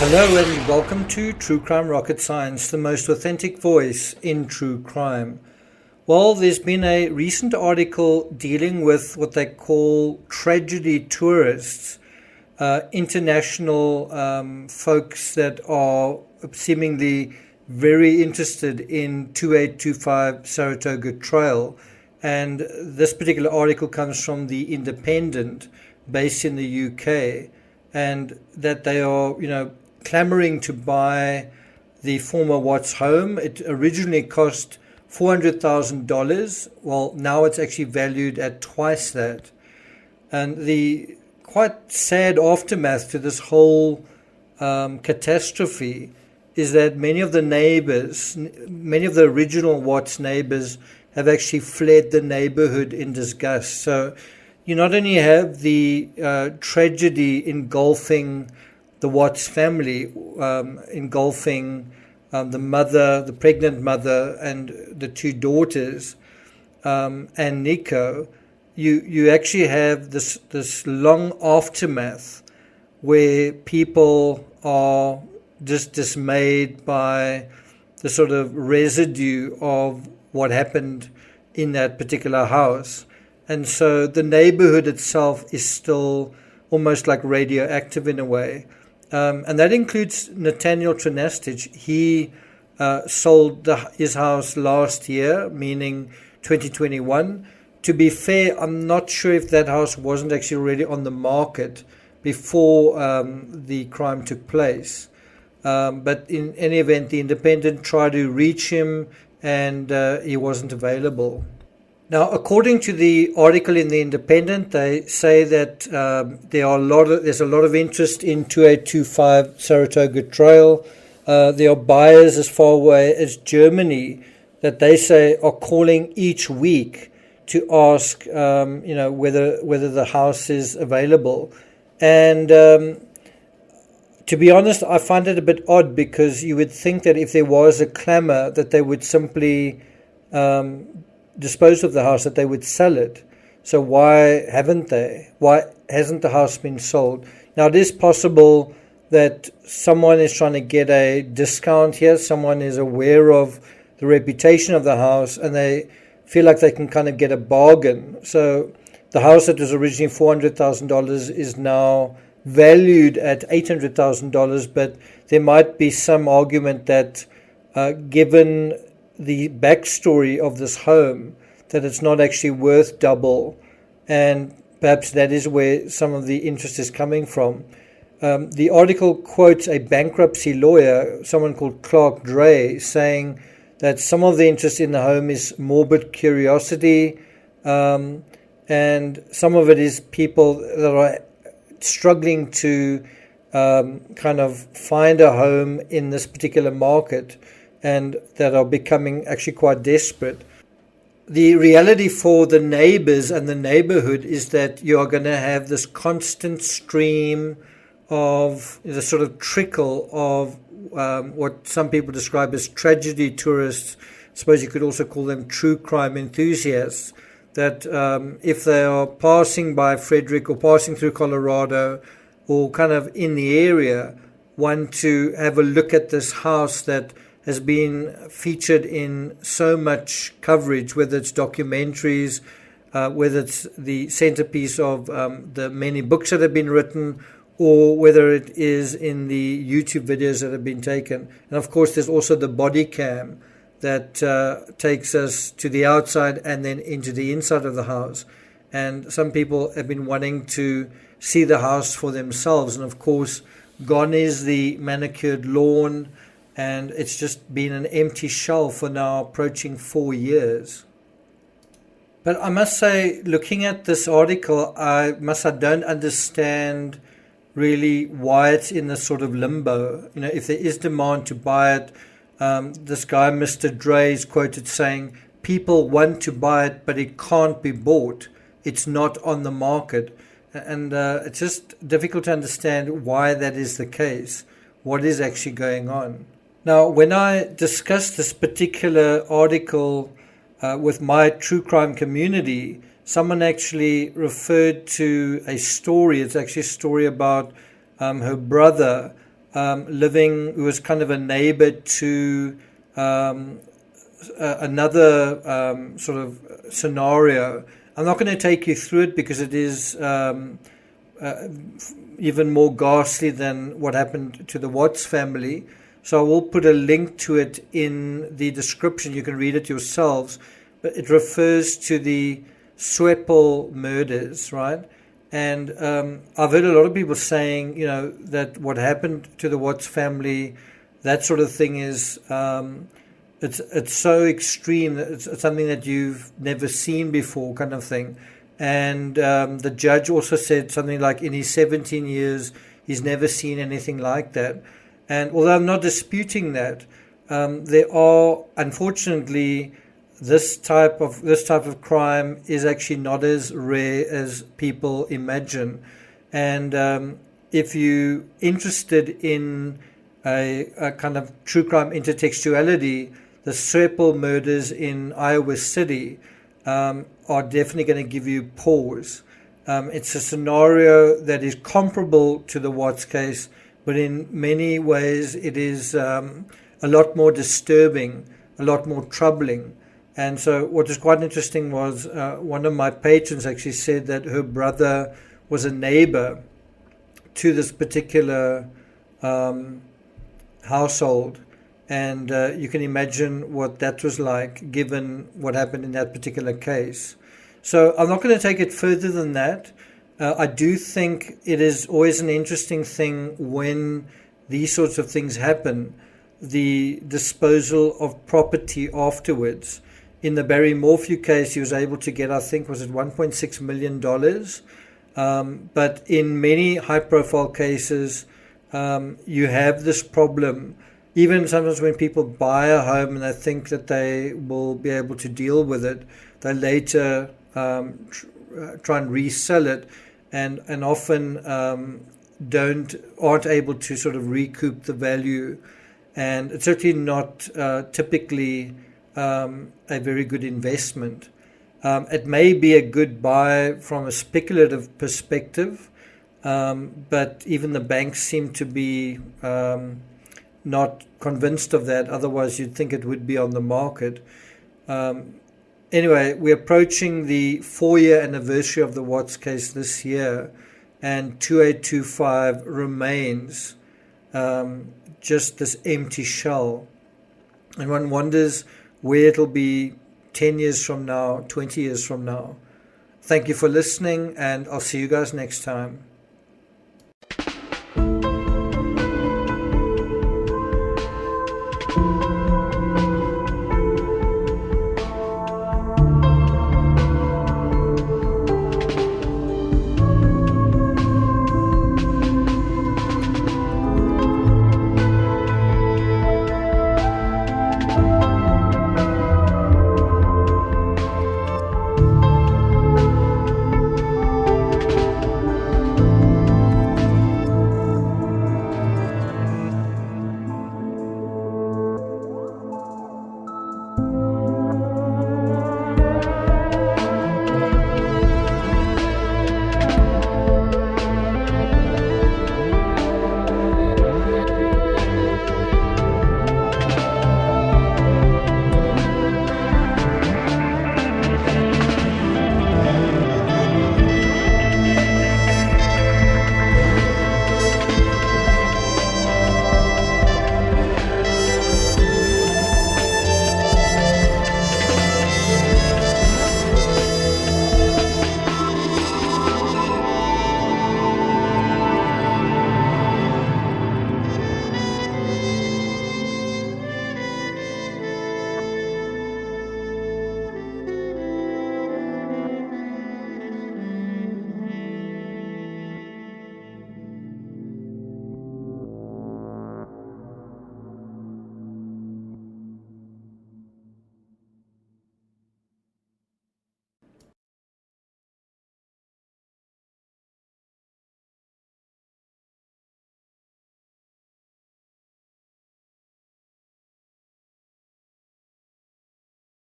Hello and welcome to True Crime Rocket Science, the most authentic voice in true crime. Well, there's been a recent article dealing with what they call tragedy tourists, international folks that are seemingly very interested in 2825 Saratoga Trail. And this particular article comes from The Independent, based in the UK, and that they are, clamoring to buy the former Watts home. It originally cost $400,000. Well, now it's actually valued at twice that. And the quite sad aftermath to this whole catastrophe is that many of the neighbors, many of the original Watts neighbors, have actually fled the neighborhood in disgust. So you not only have the tragedy engulfing the Watts family, engulfing the mother, the pregnant mother, and the two daughters, and Nico, you actually have this long aftermath where people are just dismayed by the sort of residue of what happened in that particular house. And so the neighborhood itself is still almost like radioactive in a way. And that includes Nathaniel Trinastich. He sold his house last year, meaning 2021. To be fair, I'm not sure if that house wasn't actually already on the market before the crime took place. But in any event, the Independent tried to reach him and he wasn't available. Now, according to the article in The Independent, they say that there's a lot of interest in 2825 Saratoga Trail. There are buyers as far away as Germany that they say are calling each week to ask, whether the house is available. And to be honest, I find it a bit odd because you would think that if there was a clamor that they would simply dispose of the house, that they would sell it. So why haven't they? Why hasn't the house been sold? Now, it is possible that someone is trying to get a discount here. Someone is aware of the reputation of the house and they feel like they can kind of get a bargain. So the house that was originally $400,000 is now valued at $800,000, but there might be some argument that given the backstory of this home, that it's not actually worth double, and perhaps that is where some of the interest is coming from. The article quotes a bankruptcy lawyer, someone called Clark Dre, saying that some of the interest in the home is morbid curiosity, and some of it is people that are struggling to kind of find a home in this particular market, and that are becoming actually quite desperate. The reality for the neighbors and the neighborhood is that you are going to have this constant stream of the sort of trickle of what some people describe as tragedy tourists. I suppose you could also call them true crime enthusiasts, that if they are passing by Frederick or passing through Colorado or kind of in the area, want to have a look at this house that has been featured in so much coverage, whether it's documentaries, whether it's the centerpiece of the many books that have been written, or whether it is in the YouTube videos that have been taken. And of course, there's also the body cam that takes us to the outside and then into the inside of the house. And some people have been wanting to see the house for themselves. And of course, gone is the manicured lawn, and it's just been an empty shell for now approaching 4 years. But I must say, looking at this article, I don't understand really why it's in this sort of limbo. If there is demand to buy it, this guy, Mr. Dre, is quoted saying, people want to buy it, but it can't be bought. It's not on the market. And it's just difficult to understand why that is the case. What is actually going on? Now, when I discussed this particular article with my true crime community, someone actually referred to a story. It's actually a story about her brother who was kind of a neighbor to another sort of scenario. I'm not going to take you through it because it is even more ghastly than what happened to the Watts family. So I will put a link to it in the description. You can read it yourselves. But it refers to the Sueppel murders, right? And I've heard a lot of people saying, that what happened to the Watts family, that sort of thing is, it's so extreme that it's something that you've never seen before, kind of thing. And the judge also said something like, in his 17 years, he's never seen anything like that. And although I'm not disputing that, there are, unfortunately, this type of crime is actually not as rare as people imagine. And if you're interested in a kind of true crime intertextuality, the Sueppel murders in Iowa City are definitely going to give you pause. It's a scenario that is comparable to the Watts case, but in many ways it is a lot more disturbing, a lot more troubling. And so what was quite interesting was one of my patrons actually said that her brother was a neighbor to this particular household. And you can imagine what that was like, given what happened in that particular case. So I'm not going to take it further than that. I do think it is always an interesting thing when these sorts of things happen, the disposal of property afterwards. In the Barry Morphew case, he was able to get, I think, was it $1.6 million? But in many high-profile cases, you have this problem. Even sometimes when people buy a home and they think that they will be able to deal with it, they later try and resell it, and often aren't able to sort of recoup the value. And it's certainly not typically a very good investment. It may be a good buy from a speculative perspective, but even the banks seem to be not convinced of that. Otherwise, you'd think it would be on the market. Anyway, we're approaching the 4-year anniversary of the Watts case this year, and 2825 remains just this empty shell. And one wonders where it'll be 10 years from now, 20 years from now. Thank you for listening, and I'll see you guys next time.